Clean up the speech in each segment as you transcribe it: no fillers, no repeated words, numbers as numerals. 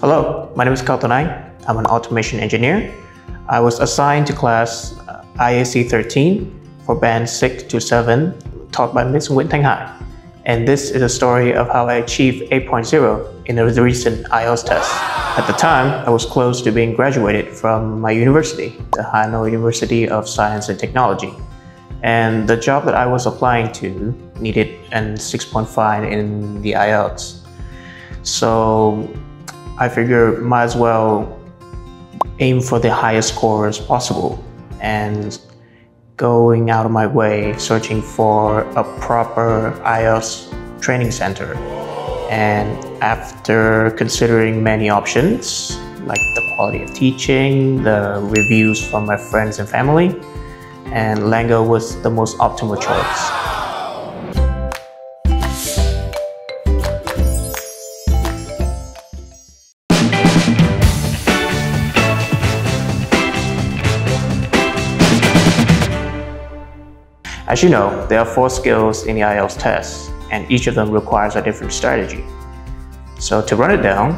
Hello, my name is THцагNG. I'm an automation engineer. I was assigned to class IELTS 13 for band 6 to 7, taught by Miss Nguyễn Thanh. And this is a story of how I achieved 8.0 in the recent IELTS test. At the time, I was close to being graduated from my university, the Hanoi University of Science and Technology. And the job that I was applying to needed an 6.5 in the IELTS. So I figured might as well aim for the highest score as possible and going out of my way searching for a proper IELTS training center. And after considering many options, like the quality of teaching, the reviews from my friends and family, and LangGo was the most optimal choice. As you know, there are 4 skills in the IELTS test, and each of them requires a different strategy. So to run it down,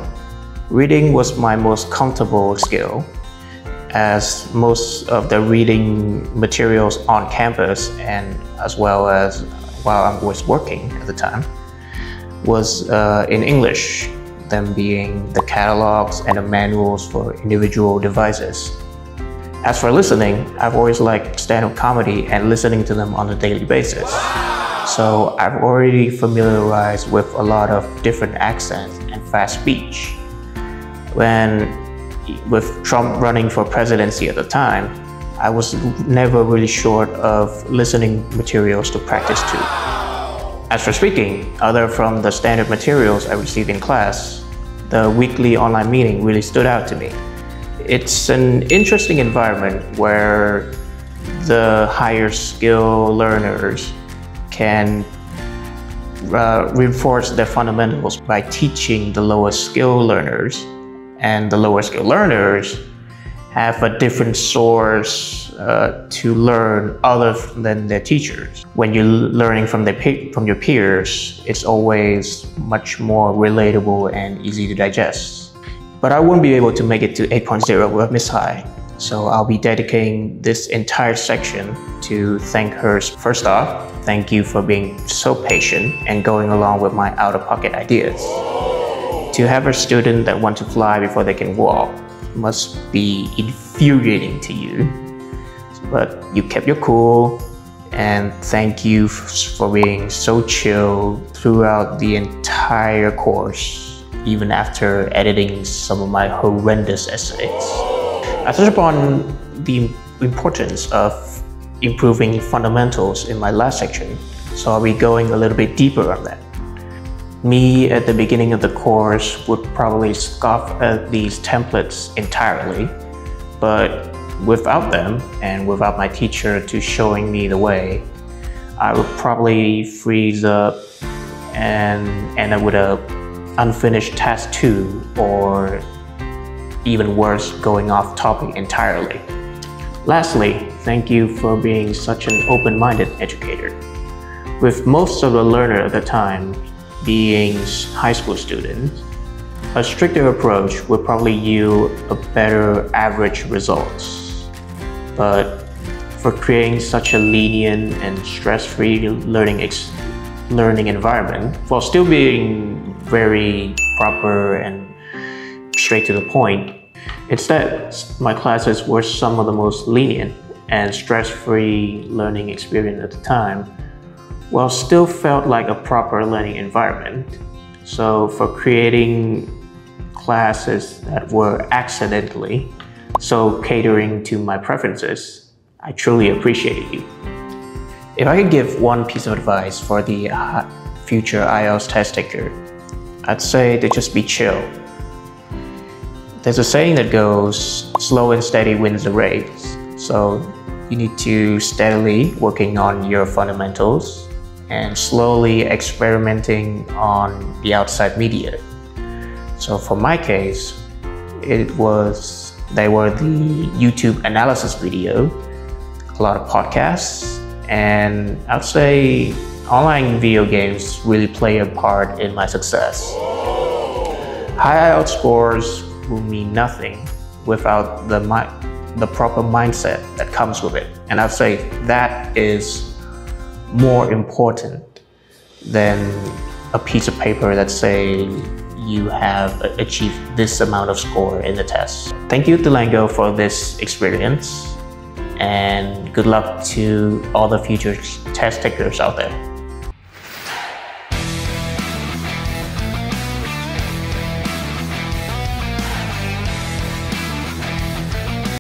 reading was my most comfortable skill, as most of the reading materials on campus and as well as while I was working at the time was in English, them being the catalogs and the manuals for individual devices. As for listening, I've always liked stand-up comedy and listening to them on a daily basis. So I've already familiarized with a lot of different accents and fast speech. With Trump running for presidency at the time, I was never really short of listening materials to practice to. As for speaking, other from the standard materials I received in class, the weekly online meeting really stood out to me. It's an interesting environment where the higher skill learners can reinforce their fundamentals by teaching the lower skill learners, and the lower skill learners have a different source to learn other than their teachers. When you're learning from your peers, it's always much more relatable and easy to digest. But I wouldn't be able to make it to 8.0 with Miss Hai, so I'll be dedicating this entire section to thank her. First off, thank you for being so patient and going along with my out-of-pocket ideas. To have a student that wants to fly before they can walk must be infuriating to you. But you kept your cool, and thank you for being so chill throughout the entire course, even after editing some of my horrendous essays. I touched upon the importance of improving fundamentals in my last section, so I'll be going a little bit deeper on that. Me at the beginning of the course would probably scoff at these templates entirely, but without them and without my teacher to showing me the way, I would probably freeze up and end up with a unfinished task 2, or even worse, going off topic entirely. Lastly, thank you for being such an open-minded educator. With most of the learner at the time being high school students, a stricter approach would probably yield a better average results. But for creating such a lenient and stress-free learning environment, while still being very proper and straight to the point, instead, my classes were some of the most lenient and stress-free learning experience at the time, while still felt like a proper learning environment. So for creating classes that were accidentally so catering to my preferences, I truly appreciated you. If I could give one piece of advice for the future IELTS test taker, I'd say to just be chill. There's a saying that goes, slow and steady wins the race. So you need to steadily working on your fundamentals and slowly experimenting on the outside media. So for my case, they were the YouTube analysis video, a lot of podcasts, and I'd say online video games really play a part in my success. High IELTS scores will mean nothing without the proper mindset that comes with it. And I'd say that is more important than a piece of paper that say you have achieved this amount of score in the test. Thank you to LangGo for this experience, and good luck to all the future test takers out there.